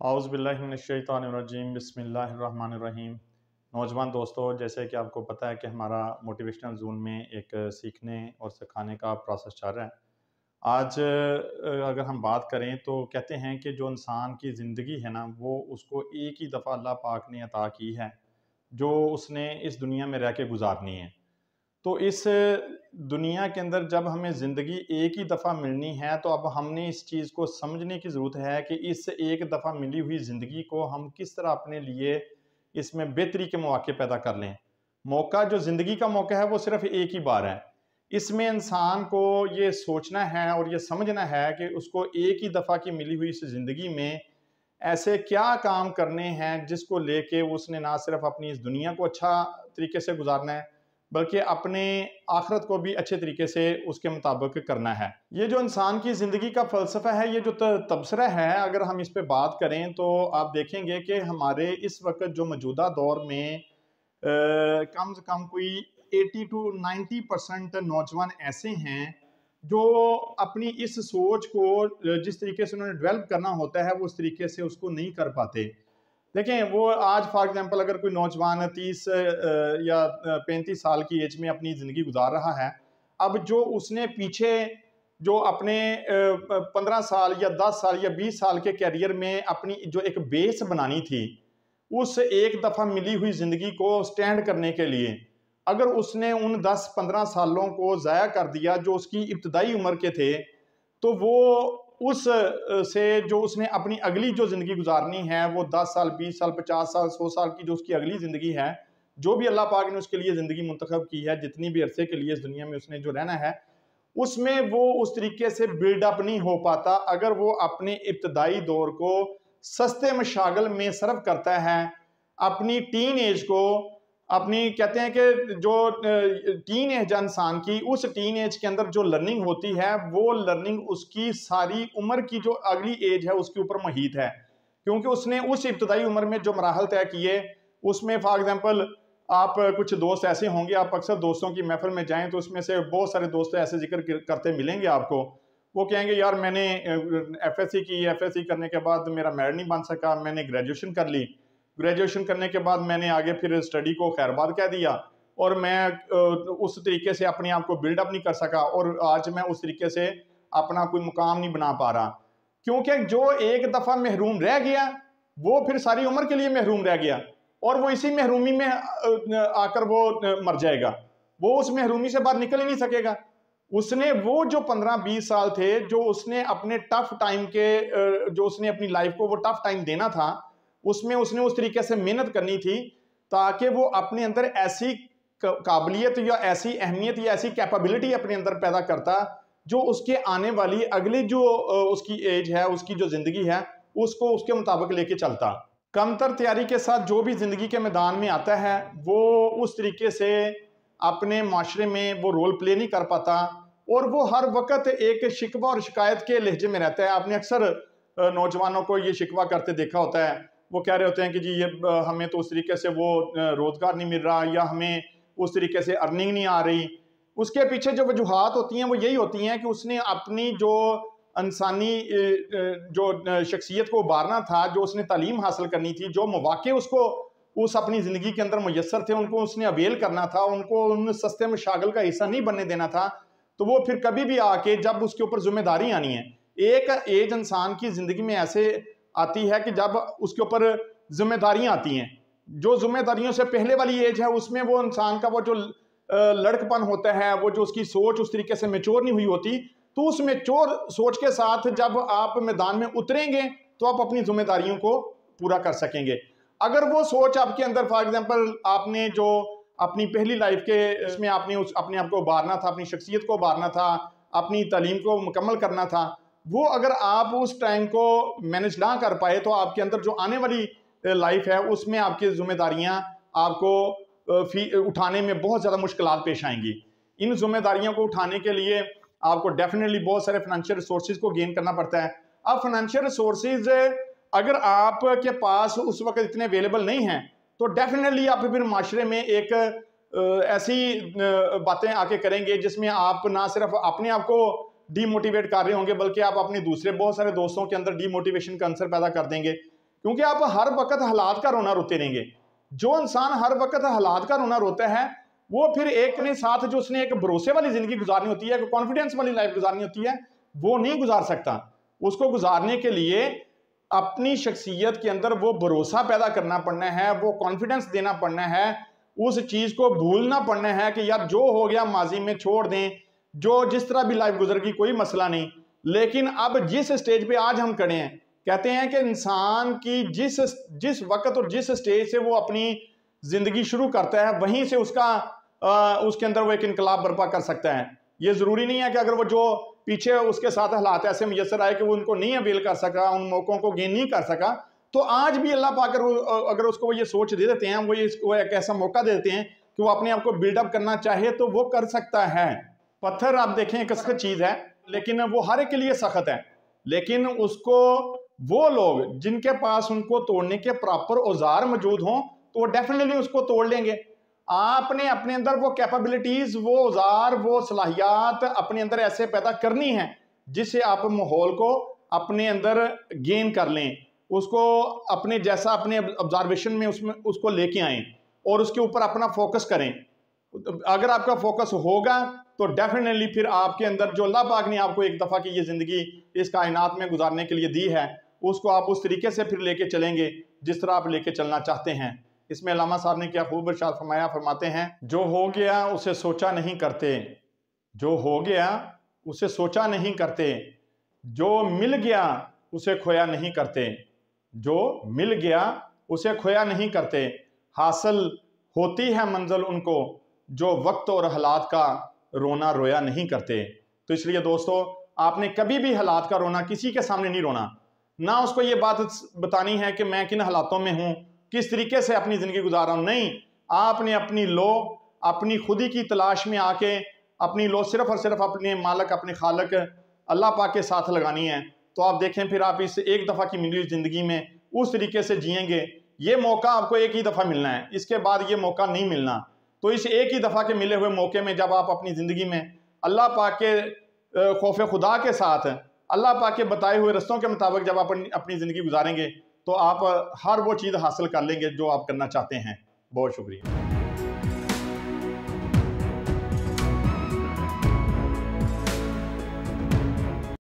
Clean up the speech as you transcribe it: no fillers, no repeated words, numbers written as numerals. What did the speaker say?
औज़ुबिल्लाहिमिनश्शैतानिर्रजीम बिस्मिल्लाहिर्रहमानिर्रहीम। नौजवान दोस्तों, जैसे कि आपको पता है कि हमारा मोटिवेशनल जोन में एक सीखने और सिखाने का प्रोसेस चल रहा है। आज अगर हम बात करें तो कहते हैं कि जो इंसान की ज़िंदगी है ना, वो उसको एक ही दफ़ा अल्लाह पाक ने अता की है, जो उसने इस दुनिया में रह के गुजारनी है। तो इस दुनिया के अंदर जब हमें ज़िंदगी एक ही दफ़ा मिलनी है, तो अब हमने इस चीज़ को समझने की ज़रूरत है कि इस एक दफ़ा मिली हुई ज़िंदगी को हम किस तरह अपने लिए इसमें बेहतरी के मौके पैदा कर लें। मौका, जो ज़िंदगी का मौका है, वो सिर्फ़ एक ही बार है। इसमें इंसान को ये सोचना है और ये समझना है कि उसको एक ही दफ़ा की मिली हुई इस ज़िंदगी में ऐसे क्या काम करने हैं जिसको लेके उसने ना सिर्फ़ अपनी इस दुनिया को अच्छा तरीके से गुज़ारना है, बल्कि अपने आखिरत को भी अच्छे तरीके से उसके मुताबिक करना है। ये जो इंसान की ज़िंदगी का फ़लसफ़ा है, ये जो तबसरा है, अगर हम इस पे बात करें तो आप देखेंगे कि हमारे इस वक़्त जो मौजूदा दौर में कम से कम कोई 80 टू 90% नौजवान ऐसे हैं जो अपनी इस सोच को जिस तरीके से उन्होंने डेवलप करना होता है, वो उस तरीके से उसको नहीं कर पाते। देखें, वो आज फॉर एग्जांपल अगर कोई नौजवान 30 या 35 साल की एज में अपनी ज़िंदगी गुजार रहा है, अब जो उसने पीछे जो अपने 15 साल या 10 साल या 20 साल के करियर में अपनी जो एक बेस बनानी थी, उस एक दफ़ा मिली हुई ज़िंदगी को स्टैंड करने के लिए अगर उसने उन 10-15 सालों को ज़ाया कर दिया जो उसकी इब्तदाई उम्र के थे, तो वो उस से जो उसने अपनी अगली जो ज़िंदगी गुजारनी है, वो 10 साल, 20 साल, 50 साल, 100 साल की जो उसकी अगली ज़िंदगी है, जो भी अल्लाह पाक ने उसके लिए ज़िंदगी मुंतखब की है, जितनी भी अरसे के लिए इस दुनिया में उसने जो रहना है, उसमें वो उस तरीके से बिल्डअप नहीं हो पाता अगर वो अपने इब्तदाई दौर को सस्ते मशागल में सर्व करता है। अपनी टीन एज को, अपनी कहते हैं कि जो टीन एज इंसान की, उस टीन एज के अंदर जो लर्निंग होती है, वो लर्निंग उसकी सारी उम्र की जो अगली एज है उसके ऊपर मुहित है, क्योंकि उसने उस इब्तदाई उम्र में जो मराहल तय किए, उसमें फॉर एग्जांपल आप कुछ दोस्त ऐसे होंगे, आप अक्सर दोस्तों की महफिल में जाएं तो उसमें से बहुत सारे दोस्त ऐसे जिक्र करते मिलेंगे आपको। वो कहेंगे, यार मैंने एफएससी की, एफएससी करने के बाद मेरा मेरिट नहीं बन सका, मैंने ग्रेजुएशन कर ली, ग्रेजुएशन करने के बाद मैंने आगे फिर स्टडी को खैरबाद कह दिया और मैं उस तरीके से अपने आप को बिल्डअप नहीं कर सका और आज मैं उस तरीके से अपना कोई मुकाम नहीं बना पा रहा, क्योंकि जो एक दफ़ा महरूम रह गया वो फिर सारी उम्र के लिए महरूम रह गया और वो इसी महरूमी में आकर वो मर जाएगा। वो उस महरूमी से बाहर निकल ही नहीं सकेगा। उसने वो जो 15-20 साल थे, जो उसने अपने टफ टाइम के जो उसने अपनी लाइफ को वो टफ टाइम देना था, उसमें उसने उस तरीके से मेहनत करनी थी ताकि वो अपने अंदर ऐसी काबिलियत या ऐसी अहमियत या ऐसी कैपेबिलिटी अपने अंदर पैदा करता जो उसके आने वाली अगली जो उसकी एज है, उसकी जो जिंदगी है, उसको उसके मुताबिक लेके चलता। कमतर तैयारी के साथ जो भी जिंदगी के मैदान में आता है, वो उस तरीके से अपने माशरे में वो रोल प्ले नहीं कर पाता और वो हर वक्त एक शिकवा और शिकायत के लहजे में रहता है। आपने अक्सर नौजवानों को ये शिकवा करते देखा होता है। वो कह रहे होते हैं कि जी ये हमें तो उस तरीके से वो रोजगार नहीं मिल रहा या हमें उस तरीके से अर्निंग नहीं आ रही। उसके पीछे जो वजूहात होती हैं वो यही होती हैं कि उसने अपनी जो इंसानी जो शख्सियत को उभारना था, जो उसने तालीम हासिल करनी थी, जो मौके उसको उस अपनी ज़िंदगी के अंदर मुयस्सर थे, उनको उसने अवेल करना था, उनको उन सस्ते मशागल का हिस्सा नहीं बनने देना था। तो वो फिर कभी भी आके जब उसके ऊपर जिम्मेदारी आनी है, एक एज इंसान की ज़िंदगी में ऐसे आती है कि जब उसके ऊपर जिम्मेदारियां आती हैं, जो जिम्मेदारियों से पहले वाली एज है उसमें वो इंसान का वो जो लड़कपन होता है, वो जो उसकी सोच उस तरीके से मेच्योर नहीं हुई होती, तो उस मेच्योर सोच के साथ जब आप मैदान में उतरेंगे तो आप अपनी जिम्मेदारियों को पूरा कर सकेंगे। अगर वो सोच आपके अंदर फॉर एग्जांपल आपने जो अपनी पहली लाइफ के इसमें आपने उस अपने आप को उभारना था, अपनी शख्सियत को उभारना था, अपनी तालीम को मुकम्मल करना था, वो अगर आप उस टाइम को मैनेज ना कर पाए तो आपके अंदर जो आने वाली लाइफ है उसमें आपकी जिम्मेदारियां आपको उठाने में बहुत ज़्यादा मुश्किलात पेश आएंगी। इन जिम्मेदारियों को उठाने के लिए आपको डेफिनेटली बहुत सारे फाइनेंशियल रिसोर्सेज को गेन करना पड़ता है। अब फाइनेंशियल रिसोर्सेज अगर आपके पास उस वक्त इतने अवेलेबल नहीं हैं तो डेफिनेटली आप फिर माशरे में एक ऐसी बातें आके करेंगे जिसमें आप ना सिर्फ अपने आप को डीमोटिवेट कर रहे होंगे, बल्कि आप अपने दूसरे बहुत सारे दोस्तों के अंदर डीमोटिवेशन का अंसर पैदा कर देंगे। क्योंकि आप हर वक्त हालात का रोना रोते रहेंगे। जो इंसान हर वक्त हालात का रोना रोता है वो फिर एक ने साथ जो उसने एक भरोसे वाली जिंदगी गुजारनी होती है, कॉन्फिडेंस वाली लाइफ गुजारनी होती है, वो नहीं गुजार सकता। उसको गुजारने के लिए अपनी शख्सियत के अंदर वो भरोसा पैदा करना पड़ना है, वो कॉन्फिडेंस देना पड़ना है, उस चीज को भूलना पड़ना है कि यार जो हो गया माजी में छोड़ दें, जो जिस तरह भी लाइफ गुजर गई कोई मसला नहीं। लेकिन अब जिस स्टेज पे आज हम खड़े हैं, कहते हैं कि इंसान की जिस वक्त और जिस स्टेज से वो अपनी जिंदगी शुरू करता है वहीं से उसके अंदर वो एक इनकलाब बर्पा कर सकता है। ये जरूरी नहीं है कि अगर वो जो पीछे उसके साथ हालात ऐसे मुयसर आए कि वो उनको नहीं अवेल कर सका, उन मौकों को गेन नहीं कर सका, तो आज भी अल्लाह पाक अगर उसको वो ये सोच दे देते हैं, वो एक ऐसा मौका दे देते हैं कि वो अपने आप को बिल्डअप करना चाहे तो वो कर सकता है। पत्थर आप देखें एक सख्त चीज है, लेकिन वो हर एक के लिए सख्त है, लेकिन उसको वो लोग जिनके पास उनको तोड़ने के प्रॉपर औजार मौजूद हों तो वो डेफिनेटली उसको तोड़ लेंगे। आपने अपने अंदर वो कैपेबिलिटीज, वो औजार, वो सलाहियात अपने अंदर ऐसे पैदा करनी है जिससे आप माहौल को अपने अंदर गेन कर लें, उसको अपने जैसा अपने ऑब्जर्वेशन में उसमें उसको लेके आएं और उसके ऊपर अपना फोकस करें। अगर आपका फोकस होगा तो डेफिनेटली फिर आपके अंदर जो अल्लाह पाक ने आपको एक दफ़ा की ये ज़िंदगी इस कायनात में गुजारने के लिए दी है, उसको आप उस तरीके से फिर लेके चलेंगे जिस तरह आप लेके चलना चाहते हैं। इसमें अल्लामा साहब ने क्या खूब इरशाद फरमाया, फरमाते हैं जो हो गया उसे सोचा नहीं करते, जो हो गया उसे सोचा नहीं करते, जो मिल गया उसे खोया नहीं करते, जो मिल गया उसे खोया नहीं करते, हासिल होती है मंजिल उनको जो वक्त और हालात का रोना रोया नहीं करते। तो इसलिए दोस्तों आपने कभी भी हालात का रोना किसी के सामने नहीं रोना, ना उसको ये बात बतानी है कि मैं किन हालातों में हूँ, किस तरीके से अपनी ज़िंदगी गुजार रहा हूँ। नहीं, आपने अपनी लो अपनी खुदी की तलाश में आके अपनी लो सिर्फ और सिर्फ अपने मालिक अपने खालिक अल्लाह पाक के साथ लगानी है। तो आप देखें फिर आप इस एक दफ़ा की मिली ज़िंदगी में उस तरीके से जिएंगे। ये मौका आपको एक ही दफ़ा मिलना है, इसके बाद ये मौका नहीं मिलना। तो इस एक ही दफ़ा के मिले हुए मौके में जब आप अपनी ज़िंदगी में अल्लाह पाक के खौफ खुदा के साथ अल्लाह पाक के बताए हुए रस्तों के मुताबिक जब आप अपनी ज़िंदगी गुजारेंगे तो आप हर वो चीज़ हासिल कर लेंगे जो आप करना चाहते हैं। बहुत शुक्रिया।